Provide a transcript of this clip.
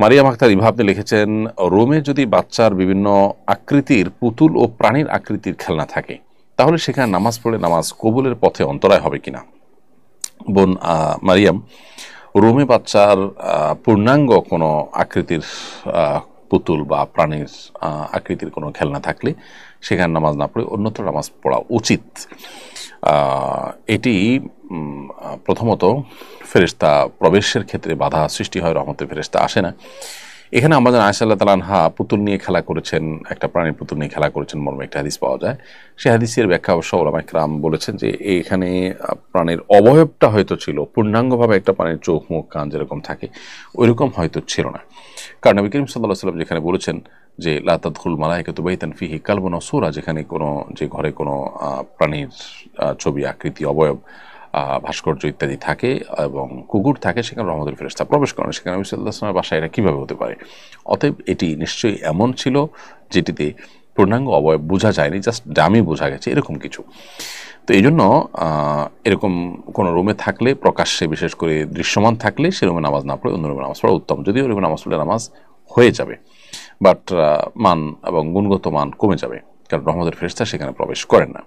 মারিয়াম আক্তার ইভা আপনি লিখেছেন, রোমে যদি বাচ্চার বিভিন্ন আকৃতির পুতুল ও প্রাণীর আকৃতির খেলনা থাকে তাহলে সেখানে নামাজ পড়ে নামাজ কবুলের পথে অন্তরায় হবে কিনা? বোন মারিয়াম, রোমে বাচ্চার পূর্ণাঙ্গ কোনো আকৃতির পুতুল বা প্রাণীর আকৃতির কোনো খেলনা থাকলে সেখানে নামাজ না পড়ে অন্যত্র নামাজ পড়া উচিত। এটি প্রথমত ফেরেশতা প্রবেশের ক্ষেত্রে বাধা সৃষ্টি হয়, রহমতের ফেরেশতা আসে না। এখানে আমাদের আয়েশা আল্লাহ তাআলা আনহা পুতুল নিয়ে খেলা করেছেন, একটা প্রাণীর পুতুল নিয়ে খেলা করেছেন মর্মে একটা হাদিস পাওয়া যায়। সেই হাদিসের ব্যাখ্যা অবশ্য উলামায়ে কেরাম বলেছেন যে এখানে প্রাণীর অবয়বটা হয়তো ছিল, পূর্ণাঙ্গভাবে একটা প্রাণীর চোখ মুখ কান যেরকম থাকে ওইরকম হয়তো ছিল না। কারণ নবী করিম সাল্লাল্লাহু আলাইহি ওয়াসাল্লাম যেখানে বলেছেন যে লা তাদখুল মালাইকাতু বাইতান ফিহি কালবুন ওয়া সূরা, যেখানে কোনো যে ঘরে কোনো প্রাণীর ছবি আকৃতি অবয়ব ভাস্কর্য ইত্যাদি থাকে এবং কুকুর থাকে সেখানে রহমতের ফেরেশতা প্রবেশ করেন। সেখানে নবী সাল্লাল্লাহু আলাইহি ওয়াসাল্লামের বাসায় এটা কীভাবে হতে পারে? অতএব এটি নিশ্চয়ই এমন ছিল যেটিতে পূর্ণাঙ্গ অবয়ব বোঝা যায়নি, জাস্ট ডামি বোঝা গেছে এরকম কিছু। তো এই জন্য এরকম কোনো রুমে থাকলে প্রকাশ্যে বিশেষ করে দৃশ্যমান থাকলে সে রুমে নামাজ না পড়ে অন্য রুমে নামাজ পড়া উত্তম। যদিও রুমে নামাজ পড়লে নামাজ হয়ে যাবে, বাট মান এবং গুণগত মান কমে যাবে, কারণ রহমতের ফেরেশতা সেখানে প্রবেশ করেন না।